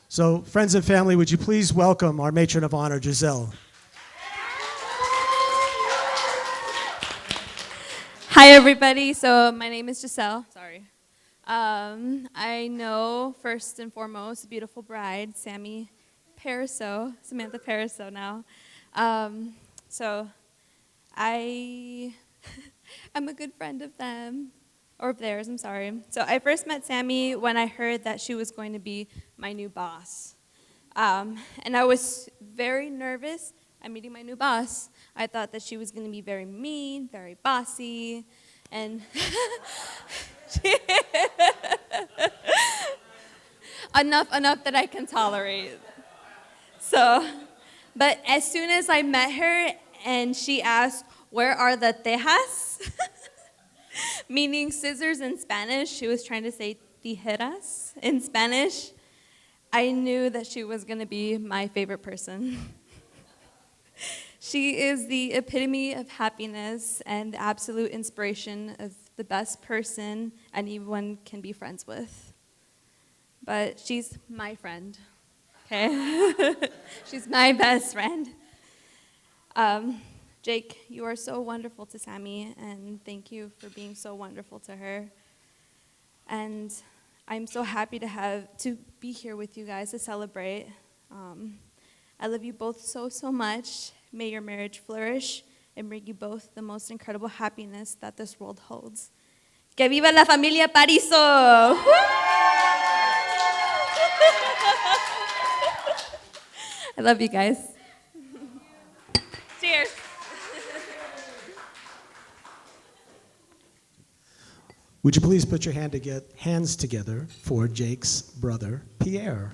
So, friends and family, would you please welcome our matron of honor, Giselle. Hi, everybody. So my name is Giselle. Sorry. I know, first and foremost, the beautiful bride, Samantha Pariseau now. So I am a good friend of them, or of theirs, I'm sorry. So I first met Sammy when I heard that she was going to be my new boss. And I was very nervous at meeting my new boss. I thought that she was going to be very mean, very bossy, and enough that I can tolerate. So, but as soon as I met her and she asked, "Where are the tejas?" meaning scissors in Spanish, she was trying to say tijeras in Spanish. I knew that she was going to be my favorite person. She is the epitome of happiness and the absolute inspiration of the best person anyone can be friends with. But she's my friend, okay? She's my best friend. Jake, you are so wonderful to Sammy, and thank you for being so wonderful to her. And I'm so happy to be here with you guys to celebrate. I love you both so much. May your marriage flourish and bring you both the most incredible happiness that this world holds. Que viva la familia Pariseau! I love you guys. Cheers. Would you please put your hands together for Jake's brother, Pierre?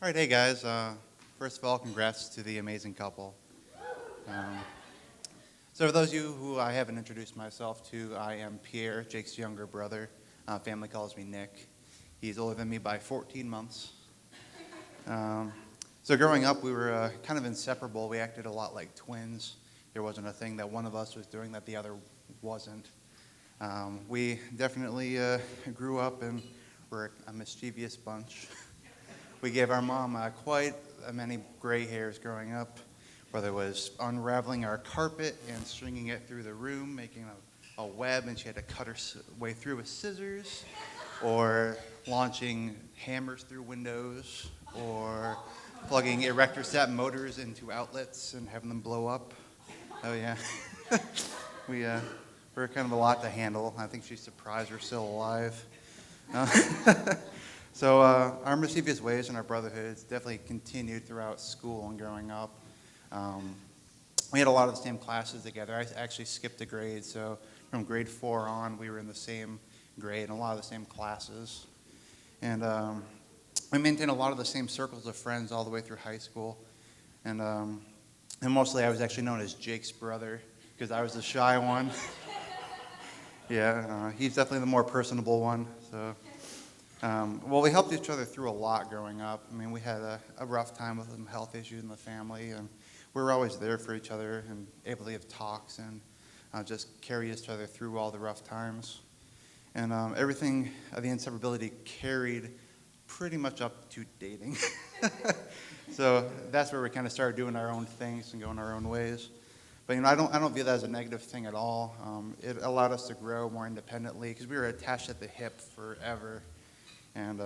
All right, hey guys. First of all, congrats to the amazing couple. So for those of you who I haven't introduced myself to, I am Pierre, Jake's younger brother. Family calls me Nick. He's older than me by 14 months. So growing up, we were kind of inseparable. We acted a lot like twins. There wasn't a thing that one of us was doing that the other wasn't. We definitely grew up and were a mischievous bunch. We gave our mom quite many gray hairs growing up, whether it was unraveling our carpet and stringing it through the room, making a web, and she had to cut her way through with scissors, or launching hammers through windows, or plugging erector set motors into outlets and having them blow up. Oh yeah. we were kind of a lot to handle. I think she's surprised we're still alive. So our mischievous ways in our brotherhoods definitely continued throughout school and growing up. We had a lot of the same classes together. I actually skipped a grade, so from grade 4 on, we were in the same grade and a lot of the same classes. And we maintained a lot of the same circles of friends all the way through high school. And mostly I was actually known as Jake's brother because I was the shy one. Yeah, he's definitely the more personable one. So. Well, we helped each other through a lot growing up. I mean, we had a rough time with some health issues in the family, and we were always there for each other and able to have talks and just carry each other through all the rough times. And everything, the inseparability carried pretty much up to dating. So that's where we kind of started doing our own things and going our own ways. But I don't view that as a negative thing at all. It allowed us to grow more independently because we were attached at the hip forever. And,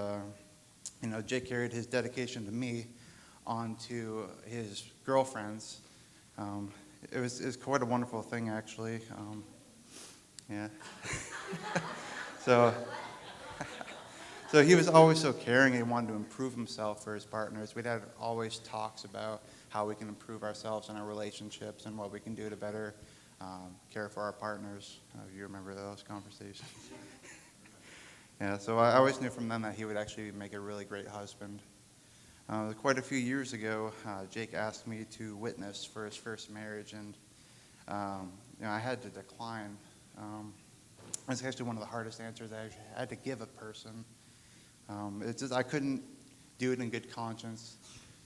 Jake carried his dedication to me onto his girlfriends. It was quite a wonderful thing, actually. Yeah. So he was always so caring and he wanted to improve himself for his partners. We'd had always talks about how we can improve ourselves in our relationships and what we can do to better care for our partners. You remember those conversations? Yeah, so I always knew from them that he would actually make a really great husband. Quite a few years ago, Jake asked me to witness for his first marriage, and I had to decline. It's actually one of the hardest answers I had to give a person. It's just I couldn't do it in good conscience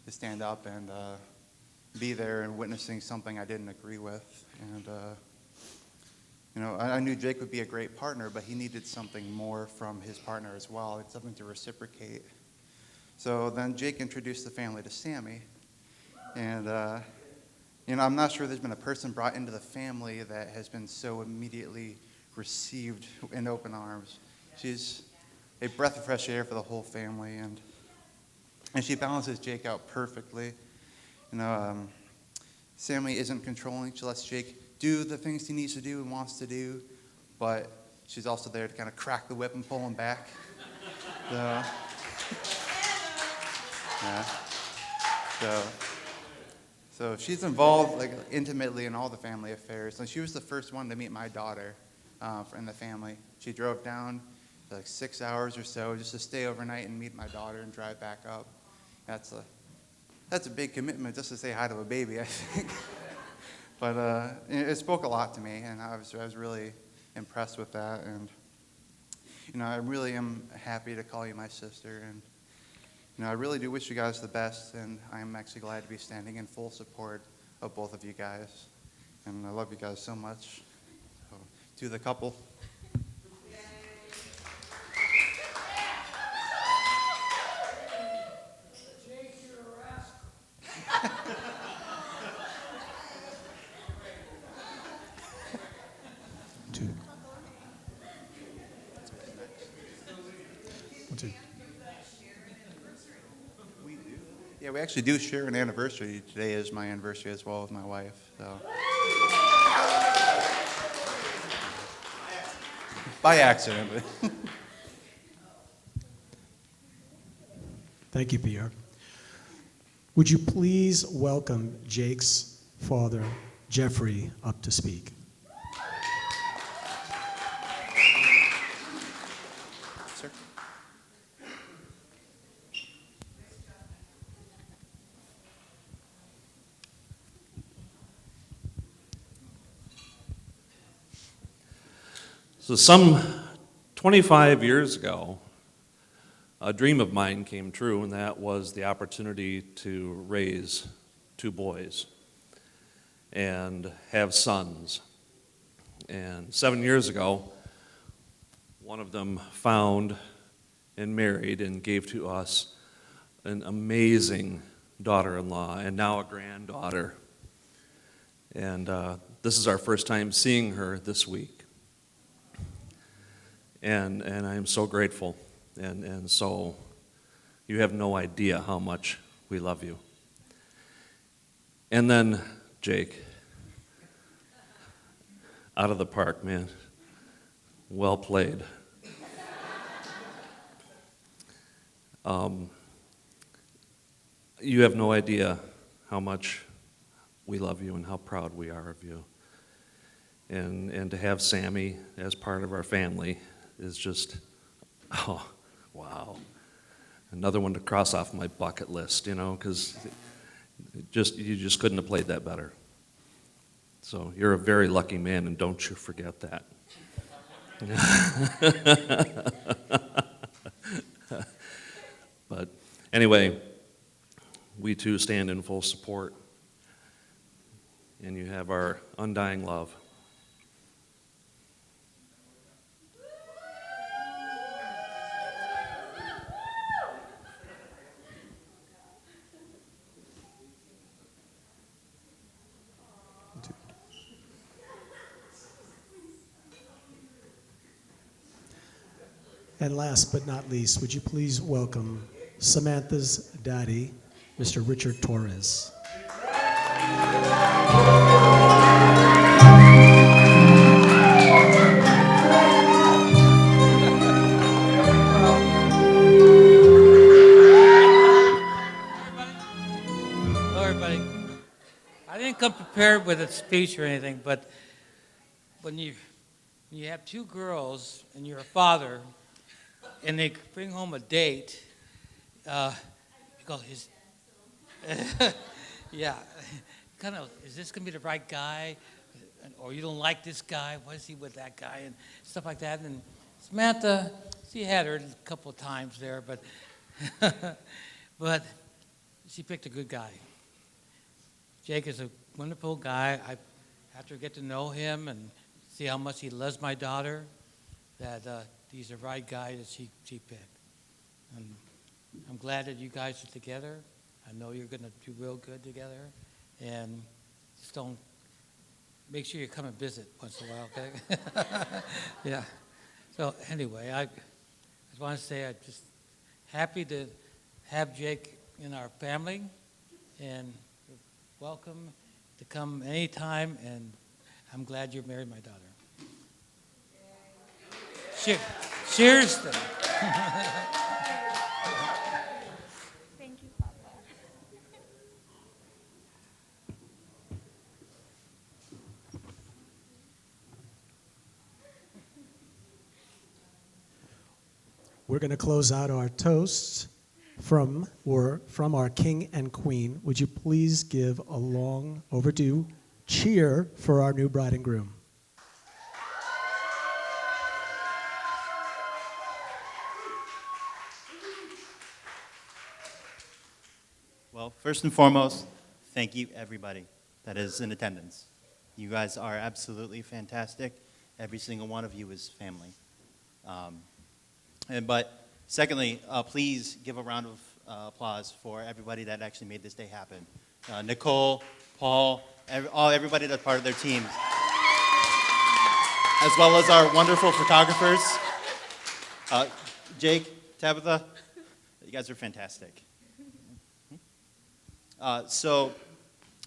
to stand up and be there and witnessing something I didn't agree with. And, I knew Jake would be a great partner, but he needed something more from his partner as well, something to reciprocate. So then Jake introduced the family to Sammy. And, I'm not sure there's been a person brought into the family that has been so immediately received in open arms. She's a breath of fresh air for the whole family, and she balances Jake out perfectly. Sammy isn't controlling. She lets Jake do the things he needs to do and wants to do, but she's also there to kind of crack the whip and pull him back. So, yeah. So she's involved intimately in all the family affairs. And she was the first one to meet my daughter in the family. She drove down 6 hours or so just to stay overnight and meet my daughter and drive back up. That's a big commitment just to say hi to a baby, I think. But it spoke a lot to me, and I was really impressed with that. And I really am happy to call you my sister, and I really do wish you guys the best, and I'm actually glad to be standing in full support of both of you guys. And I love you guys so much. So, to the couple. Two. One, two. Yeah, we actually do share an anniversary. Today is my anniversary as well with my wife. So. By accident. Thank you, Pierre. Would you please welcome Jake's father, Jeffrey, up to speak? Sir. So some 25 years ago, a dream of mine came true, and that was the opportunity to raise 2 boys and have sons. And 7 years ago, one of them found and married and gave to us an amazing daughter-in-law and now a granddaughter. And this is our first time seeing her this week. And I am so grateful. And so you have no idea how much we love you. And then Jake, out of the park, man. Well played. You have no idea how much we love you and how proud we are of you. And to have Sammy as part of our family is just, oh, wow. Another one to cross off my bucket list, because you just couldn't have played that better. So you're a very lucky man, and don't you forget that. But anyway, we too stand in full support, and you have our undying love. And last but not least, would you please welcome Samantha's daddy, Mr. Richard Torres. Hello, everybody. I didn't come prepared with a speech or anything, but when you have 2 girls and you're a father, and they bring home a date, you go, yeah, kind of, is this going to be the right guy? Or you don't like this guy? Why is he with that guy? And stuff like that. And Samantha, she had her a couple of times there, but she picked a good guy. Jake is a wonderful guy. After I get to know him and see how much he loves my daughter, that he's the right guy that she picked. And I'm glad that you guys are together. I know you're going to do real good together. And just don't, make sure you come and visit once in a while, okay? Yeah. So anyway, I just want to say I'm just happy to have Jake in our family, and you're welcome to come anytime, and I'm glad you're married, my daughter. Cheers. Then. Thank you, Papa. We're going to close out our toasts from our king and queen. Would you please give a long overdue cheer for our new bride and groom? Well, first and foremost, thank you everybody that is in attendance. You guys are absolutely fantastic. Every single one of you is family. But secondly, please give a round of applause for everybody that actually made this day happen. Nicole, Paul, everybody that's part of their teams, as well as our wonderful photographers. Jake, Tabitha, you guys are fantastic. So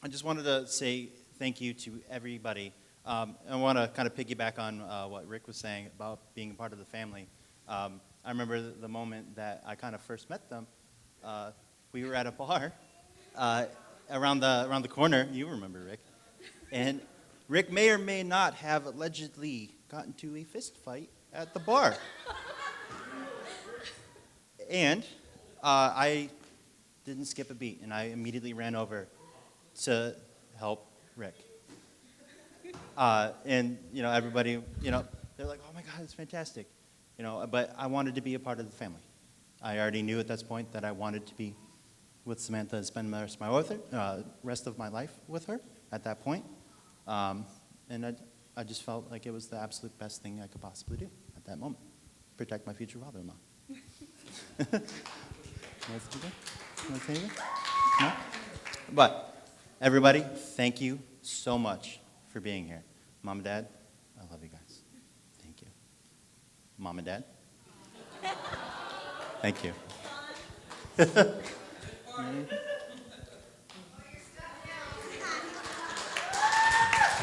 I just wanted to say thank you to everybody. I want to kind of piggyback on what Rick was saying about being a part of the family. I remember the moment that I kind of first met them. We were at a bar around the corner. You remember, Rick. And Rick may or may not have allegedly gotten into a fist fight at the bar. And I didn't skip a beat, and I immediately ran over to help Rick. And, everybody, they're like, oh my God, it's fantastic. But I wanted to be a part of the family. I already knew at this point that I wanted to be with Samantha and spend the rest of my life with her at that point. And I just felt like it was the absolute best thing I could possibly do at that moment. Protect my future father-in-law. No? But everybody, thank you so much for being here. Mom and Dad, I love you guys. Thank you. Mom and Dad, thank you.